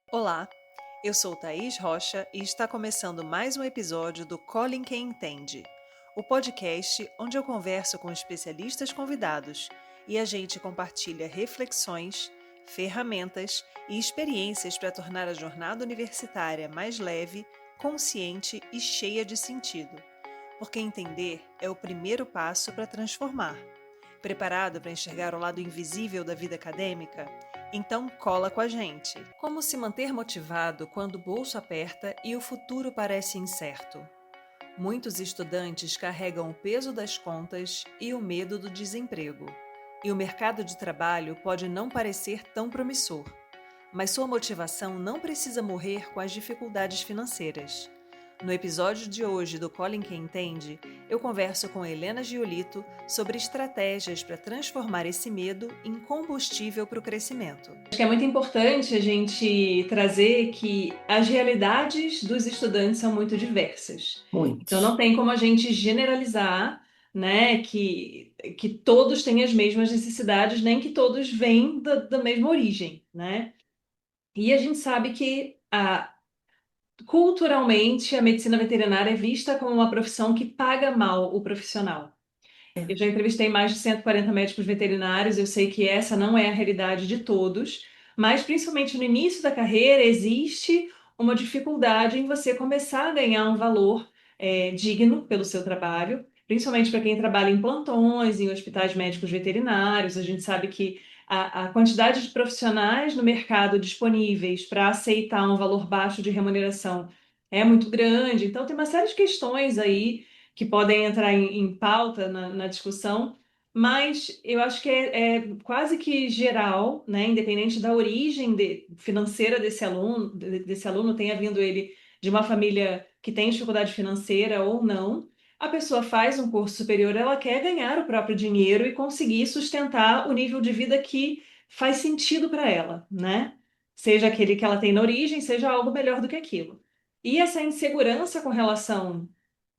Olá, eu sou Thaís Rocha e está começando mais um episódio do Colin Quem Entende, o podcast onde eu converso com especialistas convidados e a gente compartilha reflexões, ferramentas e experiências para tornar a jornada universitária mais leve, consciente e cheia de sentido. Porque entender é o primeiro passo para transformar. Preparado para enxergar o lado invisível da vida acadêmica? Então cola com a gente! Como se manter motivado quando o bolso aperta e o futuro parece incerto? Muitos estudantes carregam o peso das contas e o medo do desemprego. E o mercado de trabalho pode não parecer tão promissor, mas sua motivação não precisa morrer com as dificuldades financeiras. No episódio de hoje do Colin Quem Entende, eu converso com Helena Giolito sobre estratégias para transformar esse medo em combustível para o crescimento. Acho que é muito importante a gente trazer que as realidades dos estudantes são muito diversas. Então não Muitos. tem como a gente generalizar, né, que todos têm as mesmas necessidades, nem que todos vêm da mesma origem, né? E a gente sabe que culturalmente, a medicina veterinária é vista como uma profissão que paga mal o profissional. É. Eu já entrevistei mais de 140 médicos veterinários, eu sei que essa não é a realidade de todos, mas principalmente no início da carreira existe uma dificuldade em você começar a ganhar um valor digno pelo seu trabalho, principalmente para quem trabalha em plantões, em hospitais médicos veterinários. A gente sabe que a quantidade de profissionais no mercado disponíveis para aceitar um valor baixo de remuneração é muito grande. Então, tem uma série de questões aí que podem entrar em pauta na discussão, mas eu acho que é quase que geral, né, independente da origem financeira desse aluno, tenha vindo ele de uma família que tem dificuldade financeira ou não, a pessoa faz um curso superior, ela quer ganhar o próprio dinheiro e conseguir sustentar o nível de vida que faz sentido para ela, né? Seja aquele que ela tem na origem, seja algo melhor do que aquilo. E essa insegurança com relação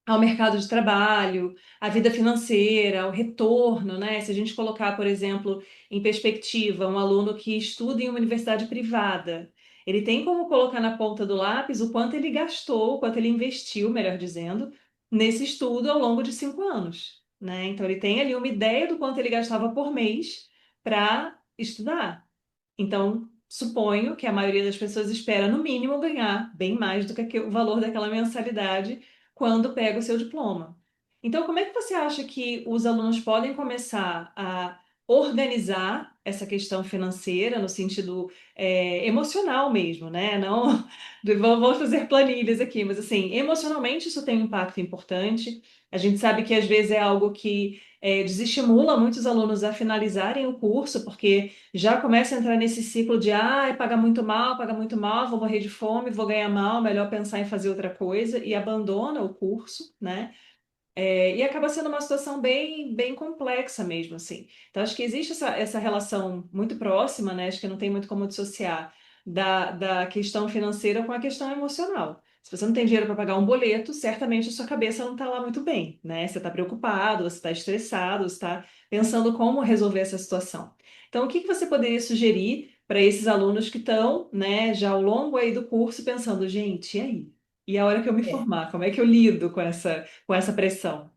ao mercado de trabalho, à vida financeira, ao retorno, né? Se a gente colocar, por exemplo, em perspectiva, um aluno que estuda em uma universidade privada, ele tem como colocar na ponta do lápis o quanto ele gastou, o quanto ele investiu, melhor dizendo, nesse estudo ao longo de 5 anos, né? Então ele tem ali uma ideia do quanto ele gastava por mês para estudar. Então, suponho que a maioria das pessoas espera, no mínimo, ganhar bem mais do que o valor daquela mensalidade quando pega o seu diploma. Então, como é que você acha que os alunos podem começar a organizar essa questão financeira no sentido emocional mesmo, né? Não, vamos fazer planilhas aqui, mas assim, emocionalmente isso tem um impacto importante. A gente sabe que às vezes é algo que desestimula muitos alunos a finalizarem o curso, porque já começa a entrar nesse ciclo de paga muito mal, vou morrer de fome, vou ganhar mal, melhor pensar em fazer outra coisa, e abandona o curso, né? E acaba sendo uma situação bem, bem complexa mesmo, assim. Então, acho que existe essa relação muito próxima, né? Acho que não tem muito como dissociar da questão financeira com a questão emocional. Se você não tem dinheiro para pagar um boleto, certamente a sua cabeça não está lá muito bem, né? Você está preocupado, você está estressado, você está pensando como resolver essa situação. Então, o que que você poderia sugerir para esses alunos que estão, né, já ao longo aí do curso pensando, gente, e aí? E a hora que eu me É. formar, como é que eu lido com essa pressão?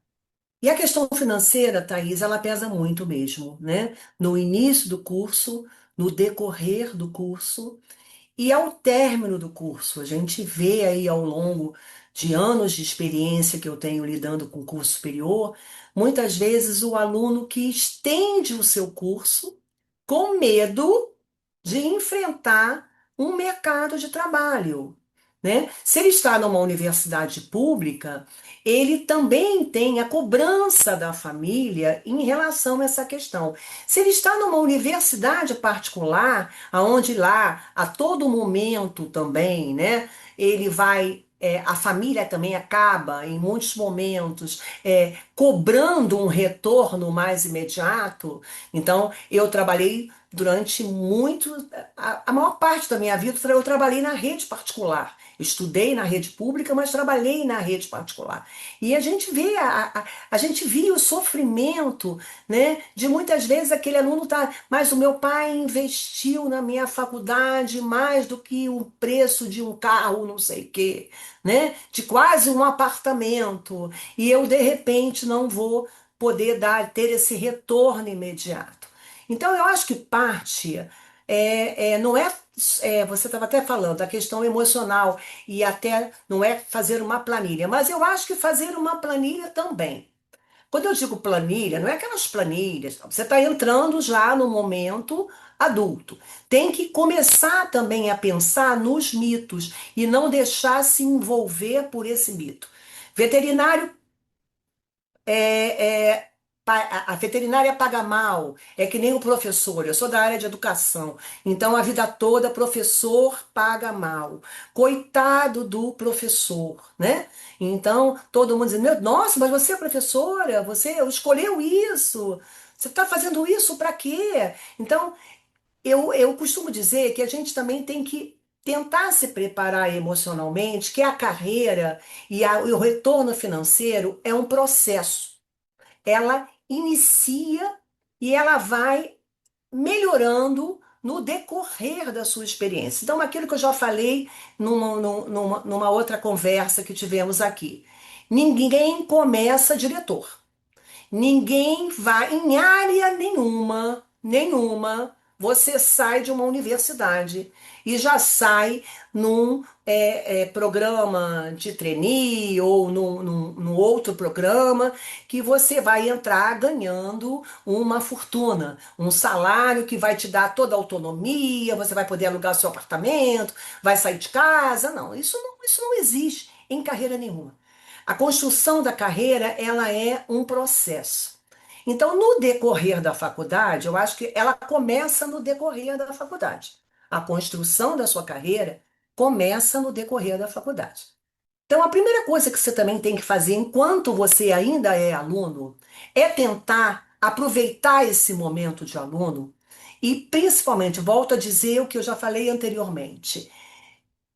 E a questão financeira, Thaís, ela pesa muito mesmo, né? No início do curso, no decorrer do curso e ao término do curso. A gente vê aí ao longo de anos de experiência que eu tenho lidando com curso superior, muitas vezes o aluno que estende o seu curso com medo de enfrentar um mercado de trabalho, né? Se ele está numa universidade pública, ele também tem a cobrança da família em relação a essa questão. Se ele está numa universidade particular, aonde lá a todo momento também, né, ele vai a família também acaba, em muitos momentos, cobrando um retorno mais imediato. Então, eu trabalhei durante muito, a maior parte da minha vida, eu trabalhei na rede particular. Estudei na rede pública, mas trabalhei na rede particular. E a gente vê a gente via o sofrimento, né, de muitas vezes aquele aluno tá, mas o meu pai investiu na minha faculdade mais do que o preço de um carro, não sei o quê, né, de quase um apartamento, e eu de repente não vou poder ter esse retorno imediato. Então, eu acho que parte não é, você estava até falando da questão emocional e até não é fazer uma planilha, mas eu acho que fazer uma planilha também. Quando eu digo planilha, não é aquelas planilhas, você está entrando já no momento adulto. Tem que começar também a pensar nos mitos e não deixar se envolver por esse mito. Veterinário a veterinária paga mal, é que nem o professor. Eu sou da área de educação, então a vida toda professor paga mal. Coitado do professor, né? Então todo mundo diz: nossa, mas você é professora, você escolheu isso, você está fazendo isso para quê? Então eu costumo dizer que a gente também tem que tentar se preparar emocionalmente, que a carreira e o retorno financeiro é um processo. Ela inicia e ela vai melhorando no decorrer da sua experiência. Então, aquilo que eu já falei numa outra conversa que tivemos aqui. Ninguém começa diretor. Ninguém vai em área nenhuma, você sai de uma universidade e já sai num programa de trainee ou num outro programa que você vai entrar ganhando uma fortuna, um salário que vai te dar toda a autonomia, você vai poder alugar seu apartamento, vai sair de casa. Não, isso não existe em carreira nenhuma. A construção da carreira, ela é um processo. Então, no decorrer da faculdade, eu acho que ela começa no decorrer da faculdade. A construção da sua carreira começa no decorrer da faculdade. Então, a primeira coisa que você também tem que fazer enquanto você ainda é aluno é tentar aproveitar esse momento de aluno e, principalmente, volto a dizer o que eu já falei anteriormente,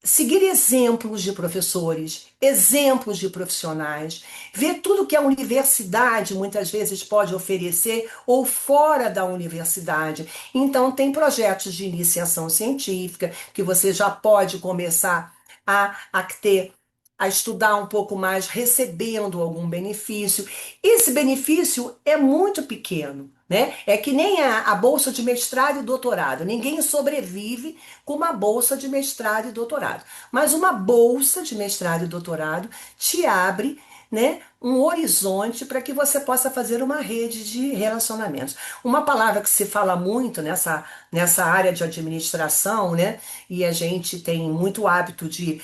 seguir exemplos de professores, exemplos de profissionais, ver tudo que a universidade muitas vezes pode oferecer ou fora da universidade. Então, tem projetos de iniciação científica que você já pode começar a ter. A estudar um pouco mais, recebendo algum benefício. Esse benefício é muito pequeno, né? É que nem a bolsa de mestrado e doutorado. Ninguém sobrevive com uma bolsa de mestrado e doutorado. Mas uma bolsa de mestrado e doutorado te abre, né, um horizonte para que você possa fazer uma rede de relacionamentos. Uma palavra que se fala muito nessa área de administração, né, e a gente tem muito hábito de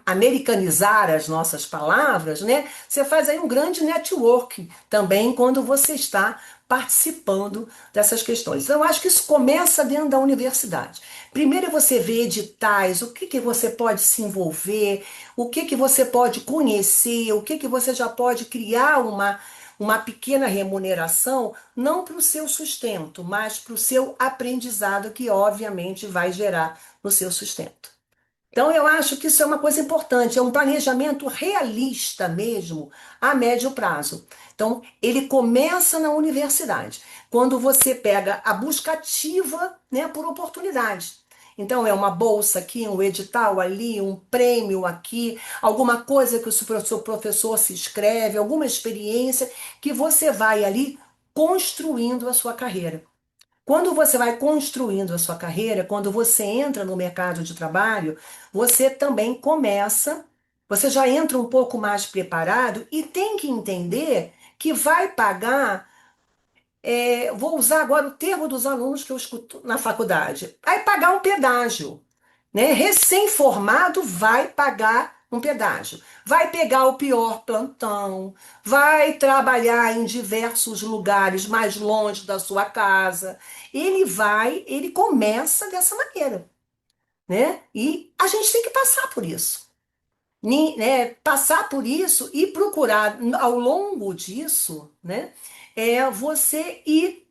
americanizar as nossas palavras, né? Você faz aí um grande networking também quando você está participando dessas questões. Então, eu acho que isso começa dentro da universidade. Primeiro você vê editais, o que que você pode se envolver, o que que você pode conhecer, o que que você já pode criar uma pequena remuneração, não para o seu sustento, mas para o seu aprendizado, que obviamente vai gerar no seu sustento. Então, eu acho que isso é uma coisa importante, é um planejamento realista mesmo, a médio prazo. Então, ele começa na universidade, quando você pega a busca ativa, né, por oportunidade. Então, é uma bolsa aqui, um edital ali, um prêmio aqui, alguma coisa que o seu professor se inscreve, alguma experiência que você vai ali construindo a sua carreira. Quando você vai construindo a sua carreira, quando você entra no mercado de trabalho, você também começa, você já entra um pouco mais preparado e tem que entender que vai pagar, vou usar agora o termo dos alunos que eu escuto na faculdade, vai pagar um pedágio, né? Recém-formado vai pagar um pedágio, vai pegar o pior plantão, vai trabalhar em diversos lugares mais longe da sua casa. Ele começa dessa maneira, né? E a gente tem que passar por isso. Passar por isso e procurar ao longo disso, né? Você ir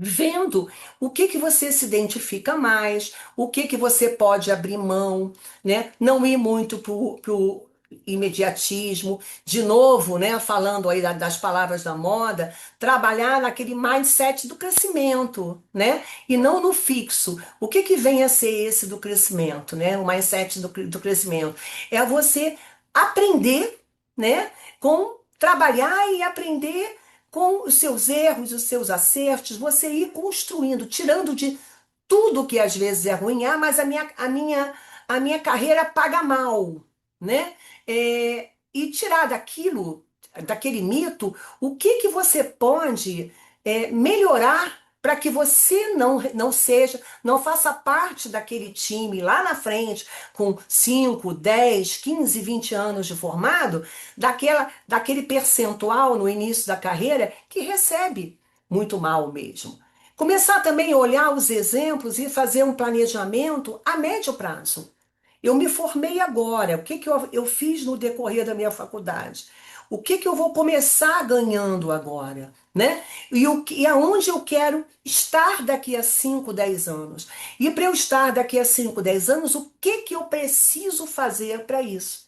vendo o que que você se identifica mais, o que que você pode abrir mão, né? Não ir muito pro imediatismo. De novo, né? Falando aí das palavras da moda, trabalhar naquele mindset do crescimento, né? E não no fixo. O que que vem a ser esse do crescimento, né? O mindset do crescimento é você aprender, né? Com trabalhar e aprender com os seus erros, os seus acertos, você ir construindo, tirando de tudo que às vezes é ruim, mas a minha carreira paga mal, né? E tirar daquele mito, o que que você pode melhorar para que você não seja, não faça parte daquele time lá na frente, com 5, 10, 15, 20 anos de formado, daquele percentual no início da carreira que recebe muito mal mesmo. Começar também a olhar os exemplos e fazer um planejamento a médio prazo. Eu me formei agora, o que que eu fiz no decorrer da minha faculdade? O que que eu vou começar ganhando agora, né? E aonde eu quero estar daqui a 5, 10 anos? E para eu estar daqui a 5, 10 anos, o que que eu preciso fazer para isso?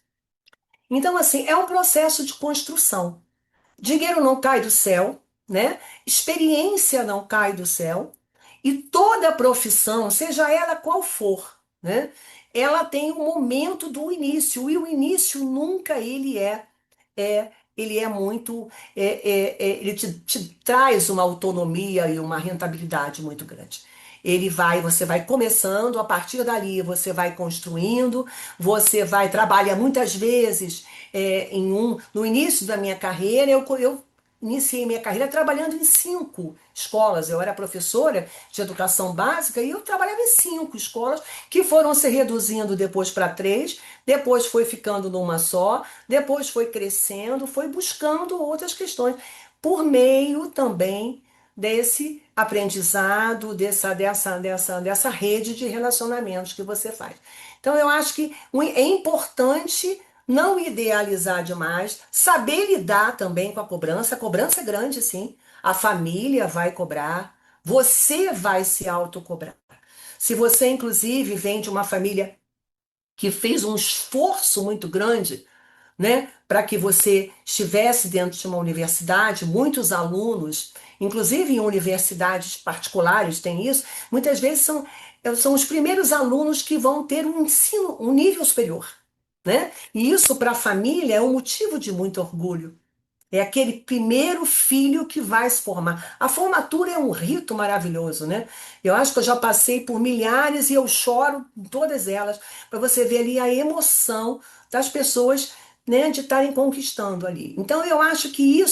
Então, assim, é um processo de construção. Dinheiro não cai do céu, né? Experiência não cai do céu. E toda profissão, seja ela qual for, né? Ela tem um momento do início. E o início nunca ele é muito, ele te traz uma autonomia e uma rentabilidade muito grande. Você vai começando, a partir dali você vai construindo, você vai trabalhar muitas vezes no início da minha carreira, eu iniciei minha carreira trabalhando em 5 escolas. Eu era professora de educação básica e eu trabalhava em 5 escolas que foram se reduzindo depois para 3, depois foi ficando numa só, depois foi crescendo, foi buscando outras questões, por meio também desse aprendizado, dessa rede de relacionamentos que você faz. Então, eu acho que é importante não idealizar demais, saber lidar também com a cobrança. A cobrança é grande, sim. A família vai cobrar, você vai se autocobrar. Se você, inclusive, vem de uma família que fez um esforço muito grande, né, para que você estivesse dentro de uma universidade, muitos alunos, inclusive em universidades particulares, tem isso, muitas vezes são os primeiros alunos que vão ter um ensino, um nível superior, né? E isso para a família é um motivo de muito orgulho. É aquele primeiro filho que vai se formar. A formatura é um rito maravilhoso, né? Eu acho que eu já passei por milhares e eu choro em todas elas, para você ver ali a emoção das pessoas, né, de estarem conquistando ali. Então eu acho que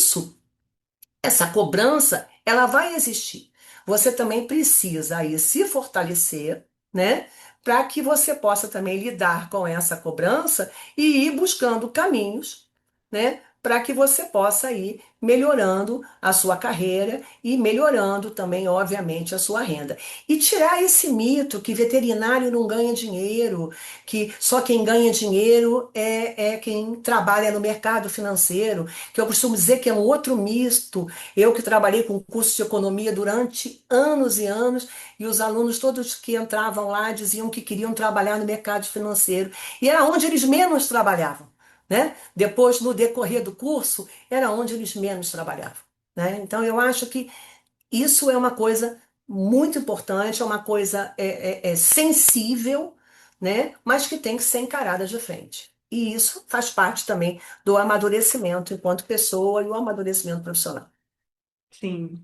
essa cobrança, ela vai existir. Você também precisa aí se fortalecer, né? Para que você possa também lidar com essa cobrança e ir buscando caminhos, né? Para que você possa ir melhorando a sua carreira e melhorando também, obviamente, a sua renda. E tirar esse mito que veterinário não ganha dinheiro, que só quem ganha dinheiro é quem trabalha no mercado financeiro, que eu costumo dizer que é um outro misto. Eu que trabalhei com curso de economia durante anos e anos, e os alunos todos que entravam lá diziam que queriam trabalhar no mercado financeiro, e era onde eles menos trabalhavam, né? Depois, no decorrer do curso, era onde eles menos trabalhavam, né? Então, eu acho que isso é uma coisa muito importante, é uma coisa sensível, né? Mas que tem que ser encarada de frente. E isso faz parte também do amadurecimento enquanto pessoa e o amadurecimento profissional. Sim.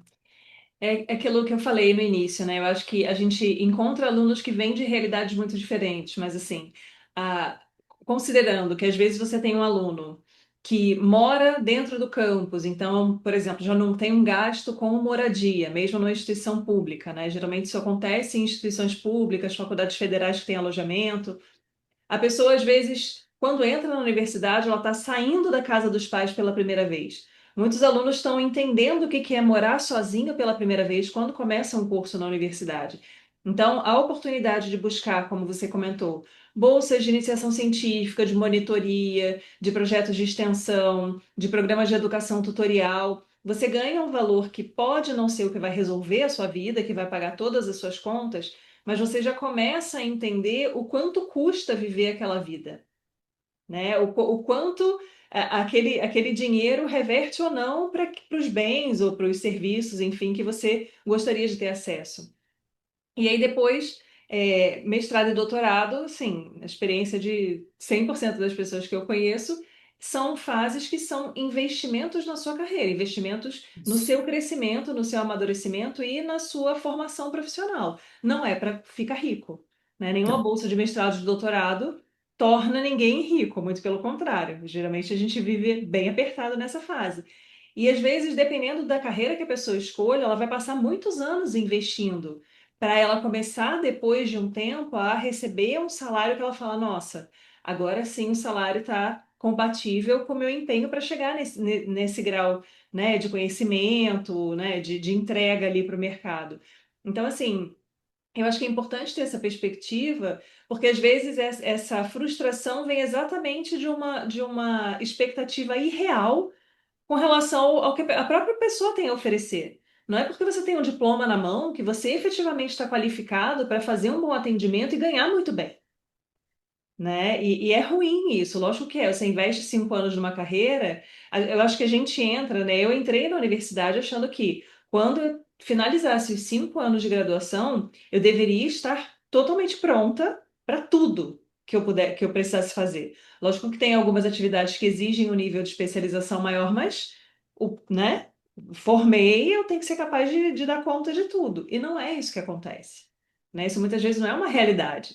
É aquilo que eu falei no início, né? Eu acho que a gente encontra alunos que vêm de realidades muito diferentes, mas assim, a- considerando que às vezes você tem um aluno que mora dentro do campus, então, por exemplo, já não tem um gasto com moradia, mesmo numa instituição pública, né? Geralmente isso acontece em instituições públicas, faculdades federais que têm alojamento. A pessoa, às vezes, quando entra na universidade, ela está saindo da casa dos pais pela primeira vez. Muitos alunos estão entendendo o que que é morar sozinho pela primeira vez quando começam um curso na universidade. Então, a oportunidade de buscar, como você comentou, bolsas de iniciação científica, de monitoria, de projetos de extensão, de programas de educação tutorial. você ganha um valor que pode não ser o que vai resolver a sua vida, que vai pagar todas as suas contas, mas você já começa a entender o quanto custa viver aquela vida, né? O quanto aquele dinheiro reverte ou não para os bens ou para os serviços, enfim, que você gostaria de ter acesso. E aí depois, mestrado e doutorado, sim, a experiência de 100% das pessoas que eu conheço são fases que são investimentos na sua carreira, investimentos no Isso. seu crescimento, no seu amadurecimento e na sua formação profissional. Não é para ficar rico, né? Nenhuma Não. bolsa de mestrado e de doutorado torna ninguém rico, muito pelo contrário. Geralmente a gente vive bem apertado nessa fase. E às vezes, dependendo da carreira que a pessoa escolha, ela vai passar muitos anos investindo para ela começar, depois de um tempo, a receber um salário que ela fala: nossa, agora sim o salário está compatível com o meu empenho para chegar nesse grau, né, de conhecimento, né, de entrega ali para o mercado. Então, assim, eu acho que é importante ter essa perspectiva, porque às vezes essa frustração vem exatamente de uma expectativa irreal com relação ao que a própria pessoa tem a oferecer. Não é porque você tem um diploma na mão que você efetivamente está qualificado para fazer um bom atendimento e ganhar muito bem, né? E é ruim isso, lógico que é. Você investe 5 anos numa carreira, eu acho que a gente entra, né? Eu entrei na universidade achando que quando eu finalizasse os 5 anos de graduação, eu deveria estar totalmente pronta para tudo que eu precisasse fazer. Lógico que tem algumas atividades que exigem um nível de especialização maior, mas né? Formei, eu tenho que ser capaz de dar conta de tudo. E não é isso que acontece, né? Isso muitas vezes não é uma realidade.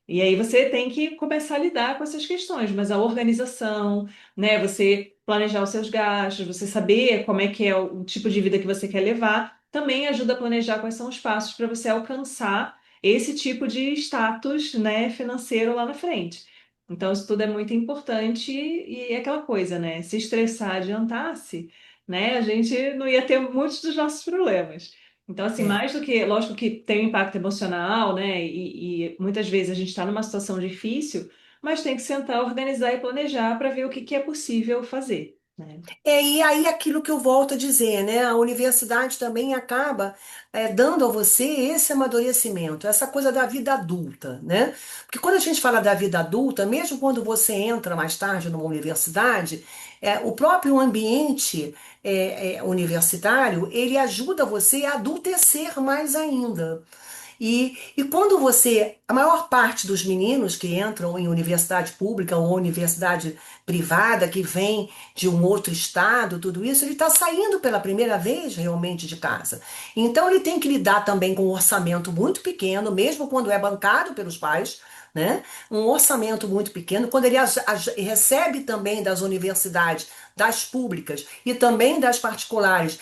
E aí você tem que começar a lidar com essas questões, mas a organização, né, você planejar os seus gastos, você saber como é que é o tipo de vida que você quer levar, também ajuda a planejar quais são os passos para você alcançar esse tipo de status, né, financeiro lá na frente. Então, isso tudo é muito importante e é aquela coisa, né? Se estressar adiantasse, né, a gente não ia ter muitos dos nossos problemas. Então, assim, É. mais do que, lógico que tem um impacto emocional, né? E muitas vezes a gente está numa situação difícil, mas tem que sentar, organizar e planejar para ver o que que é possível fazer, né? E aí aquilo que eu volto a dizer, né? A universidade também acaba dando a você esse amadurecimento, essa coisa da vida adulta, né? Porque quando a gente fala da vida adulta, mesmo quando você entra mais tarde numa universidade, o próprio ambiente universitário, ele ajuda você a adultecer mais ainda. E quando você, a maior parte dos meninos que entram em universidade pública ou universidade privada, que vem de um outro estado, tudo isso, ele está saindo pela primeira vez realmente de casa. Então ele tem que lidar também com um orçamento muito pequeno, mesmo quando é bancado pelos pais, né? Um orçamento muito pequeno, quando ele recebe também das universidades, das públicas e também das particulares,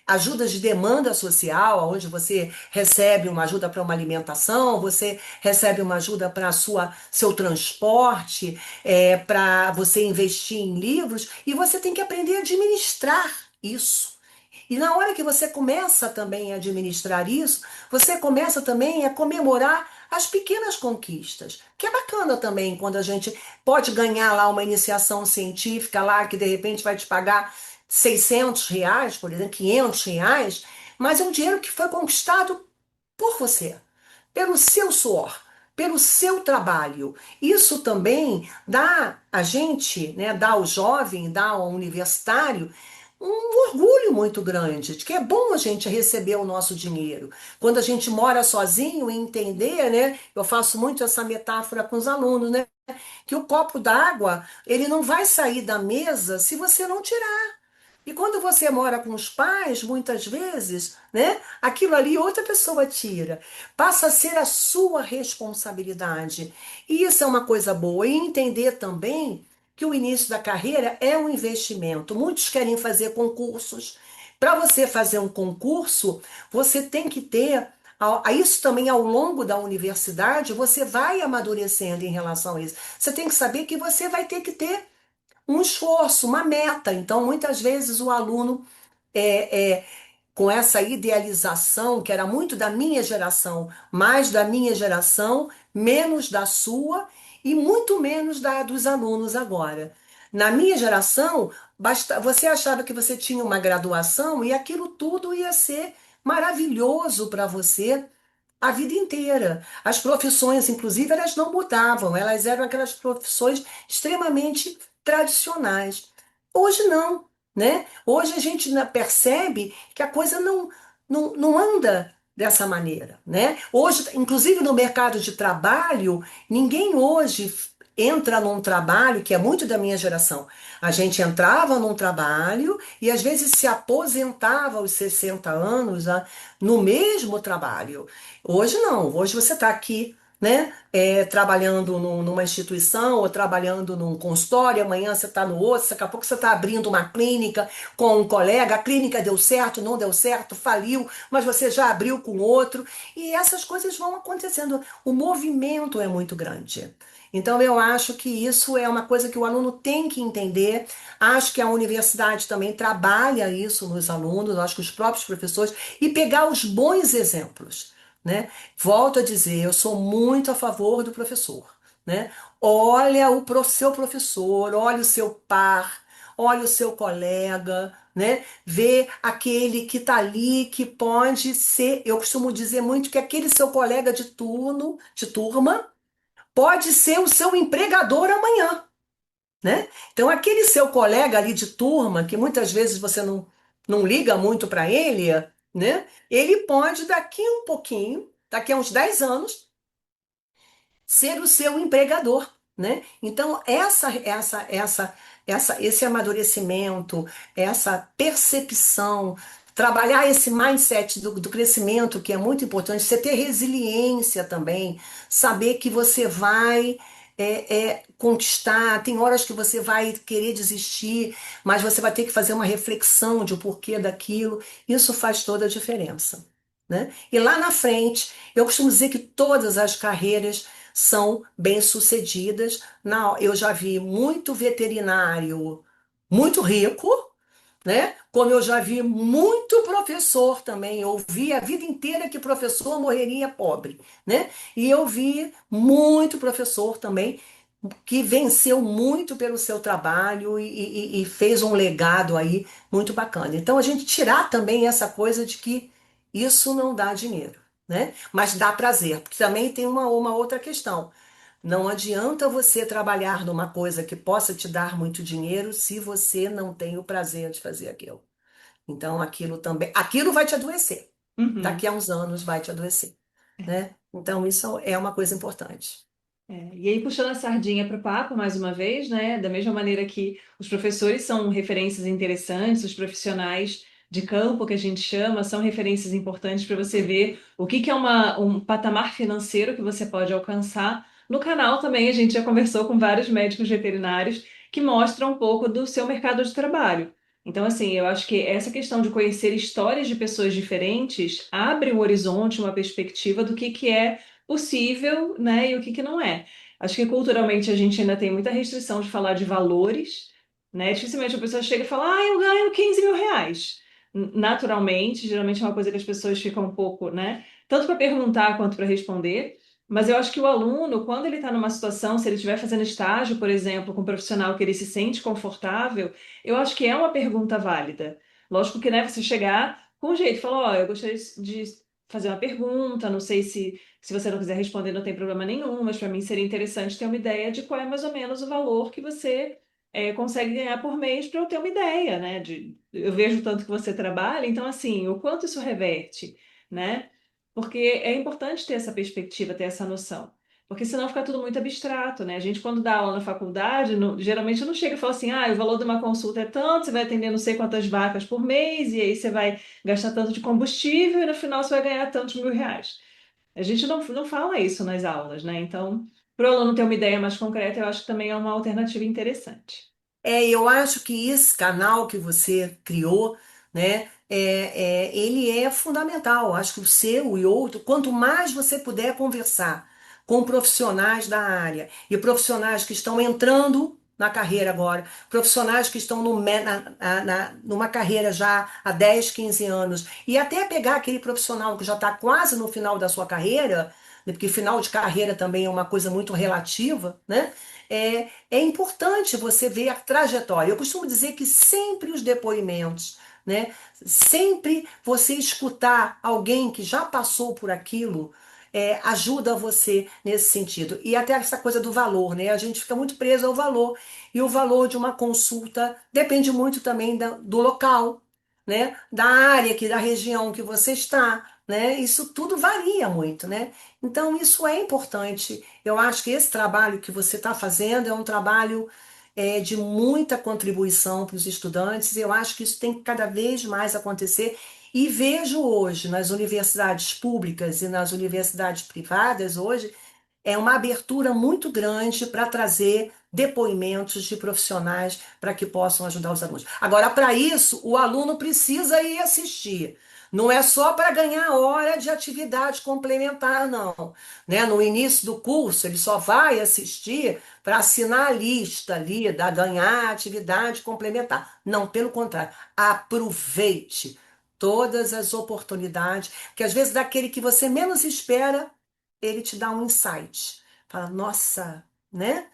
ajudas de demanda social, onde você recebe uma ajuda para uma alimentação, você recebe uma ajuda para seu transporte, para você investir em livros, e você tem que aprender a administrar isso. E na hora que você começa também a administrar isso, você começa também a comemorar as pequenas conquistas, que é bacana também quando a gente pode ganhar lá uma iniciação científica lá que de repente vai te pagar R$ 600, por exemplo, R$ 500, mas é um dinheiro que foi conquistado por você, pelo seu suor, pelo seu trabalho. Isso também dá a gente, né, dá ao jovem, dá ao universitário um orgulho muito grande de que é bom a gente receber o nosso dinheiro. Quando a gente mora sozinho e entender, né, eu faço muito essa metáfora com os alunos, né, que o copo d'água, ele não vai sair da mesa se você não tirar. E quando você mora com os pais, muitas vezes, né, aquilo ali outra pessoa tira. Passa a ser a sua responsabilidade. E isso é uma coisa boa. E entender também que o início da carreira é um investimento. Muitos querem fazer concursos. Para você fazer um concurso, você tem que ter. Isso também ao longo da universidade, você vai amadurecendo em relação a isso. Você tem que saber que você vai ter que ter um esforço, uma meta. Então, muitas vezes o aluno com essa idealização, que era muito da minha geração, mais da minha geração, menos da sua e muito menos da dos alunos agora. Na minha geração, você achava que você tinha uma graduação e aquilo tudo ia ser maravilhoso para você a vida inteira. As profissões, inclusive, elas não mudavam, elas eram aquelas profissões extremamente tradicionais. Hoje não, né? Hoje a gente percebe que a coisa não anda dessa maneira, né? Hoje, inclusive no mercado de trabalho, ninguém hoje entra num trabalho que é muito da minha geração. A gente entrava num trabalho e às vezes se aposentava aos 60 anos, no mesmo trabalho. Hoje não, hoje você está aqui, né, trabalhando numa instituição ou trabalhando num consultório, amanhã você está no outro, daqui a pouco você está abrindo uma clínica com um colega, a clínica deu certo, não deu certo, faliu, mas você já abriu com outro, e essas coisas vão acontecendo. O movimento é muito grande. Então, eu acho que isso é uma coisa que o aluno tem que entender. Acho que a universidade também trabalha isso nos alunos, acho que os próprios professores, e pegar os bons exemplos, né? Volto a dizer, eu sou muito a favor do professor, né? Olha seu professor, olha o seu par, olha o seu colega, né? Vê aquele que está ali, que pode ser, eu costumo dizer muito que aquele seu colega de turno, de turma, pode ser o seu empregador amanhã, né? Então, aquele seu colega ali de turma, que muitas vezes você não liga muito para ele, né? Ele pode, daqui um pouquinho, daqui a uns 10 anos, ser o seu empregador, né? Então, esse amadurecimento, essa percepção, trabalhar esse mindset do crescimento, que é muito importante, você ter resiliência também, saber que você vai conquistar, tem horas que você vai querer desistir, mas você vai ter que fazer uma reflexão de o porquê daquilo, isso faz toda a diferença, né? E lá na frente, eu costumo dizer que todas as carreiras são bem-sucedidas. Não, eu já vi muito veterinário muito rico, né? Como eu já vi muito professor também. Eu vi a vida inteira que professor morreria pobre, né? E eu vi muito professor também que venceu muito pelo seu trabalho e fez um legado aí muito bacana. Então, a gente tirar também essa coisa de que isso não dá dinheiro, né? Mas dá prazer, porque também tem uma outra questão. Não adianta você trabalhar numa coisa que possa te dar muito dinheiro se você não tem o prazer de fazer aquilo. Então, aquilo também, aquilo vai te adoecer. Uhum. Daqui a uns anos vai te adoecer, né? Então, isso é uma coisa importante. E aí, puxando a sardinha para o papo mais uma vez, né? Da mesma maneira que os professores são referências interessantes, os profissionais de campo que a gente chama são referências importantes para você ver o que que é um patamar financeiro que você pode alcançar. No canal também a gente já conversou com vários médicos veterinários que mostram um pouco do seu mercado de trabalho. Então, assim, eu acho que essa questão de conhecer histórias de pessoas diferentes abre um horizonte, uma perspectiva do que é possível, né, e o que que não é. Acho que culturalmente a gente ainda tem muita restrição de falar de valores, né? Dificilmente a pessoa chega e fala, ah, eu ganho 15 mil reais. Naturalmente, geralmente é uma coisa que as pessoas ficam um pouco, né? Tanto para perguntar quanto para responder. Mas eu acho que o aluno, quando ele está numa situação, se ele estiver fazendo estágio, por exemplo, com um profissional que ele se sente confortável, eu acho que é uma pergunta válida. Lógico que, né, você chegar com jeito, e falar, ó, eu gostaria de fazer uma pergunta, não sei se você não quiser responder, não tem problema nenhum, mas para mim seria interessante ter uma ideia de qual é mais ou menos o valor que você consegue ganhar por mês para eu ter uma ideia, né? Eu vejo tanto que você trabalha, então, assim, o quanto isso reverte, né? Porque é importante ter essa perspectiva, ter essa noção. Porque senão fica tudo muito abstrato, né? A gente, quando dá aula na faculdade, geralmente não chega e fala assim, ah, o valor de uma consulta é tanto, você vai atender não sei quantas vacas por mês, e aí você vai gastar tanto de combustível, e no final você vai ganhar tantos mil reais. A gente não fala isso nas aulas, né? Então, para o aluno ter uma ideia mais concreta, eu acho que também é uma alternativa interessante. Eu acho que esse canal que você criou, né, ele é fundamental. Acho que o seu e outro, quanto mais você puder conversar com profissionais da área e profissionais que estão entrando na carreira agora, profissionais que estão numa carreira já há 10, 15 anos, e até pegar aquele profissional que já está quase no final da sua carreira. né, porque final de carreira também é uma coisa muito relativa, né? É importante você ver a trajetória. Eu costumo dizer que sempre os depoimentos, né? Sempre você escutar alguém que já passou por aquilo, ajuda você nesse sentido. E até essa coisa do valor, né? A gente fica muito preso ao valor. E o valor de uma consulta depende muito também do local, né? Da área, da região que você está, né? Isso tudo varia muito, né? Então, isso é importante. Eu acho que esse trabalho que você está fazendo é um trabalho de muita contribuição para os estudantes. Eu acho que isso tem que cada vez mais acontecer. E vejo hoje nas universidades públicas e nas universidades privadas, hoje, é uma abertura muito grande para trazer depoimentos de profissionais para que possam ajudar os alunos. Agora, para isso, o aluno precisa ir assistir. Não é só para ganhar hora de atividade complementar, não. Né? No início do curso, ele só vai assistir para assinar a lista ali, da ganhar atividade complementar. Não, pelo contrário, aproveite todas as oportunidades, que às vezes daquele que você menos espera, ele te dá um insight. Fala, nossa, né?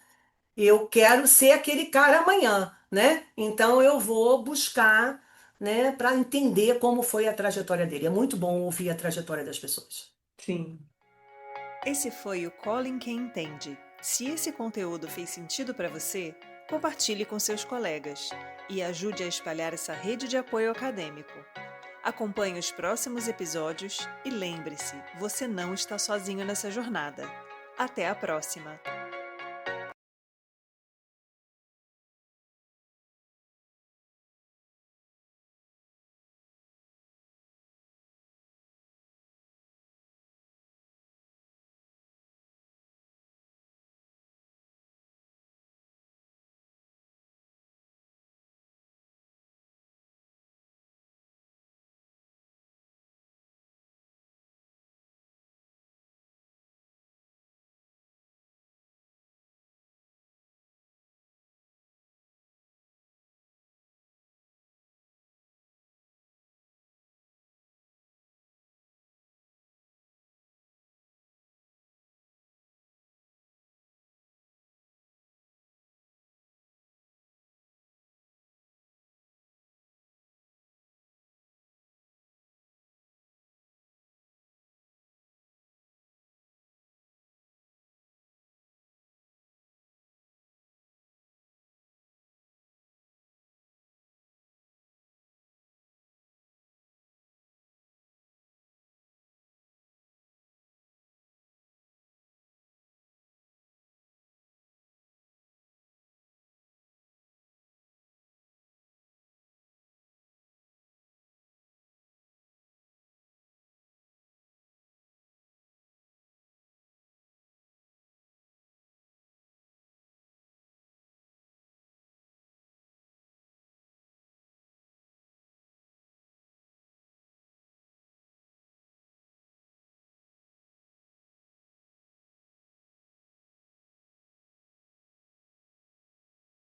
Eu quero ser aquele cara amanhã, né? Então eu vou buscar, né, para entender como foi a trajetória dele. É muito bom ouvir a trajetória das pessoas. Sim. Esse foi o Colin Quem Entende. Se esse conteúdo fez sentido para você, compartilhe com seus colegas e ajude a espalhar essa rede de apoio acadêmico. Acompanhe os próximos episódios e lembre-se, você não está sozinho nessa jornada. Até a próxima!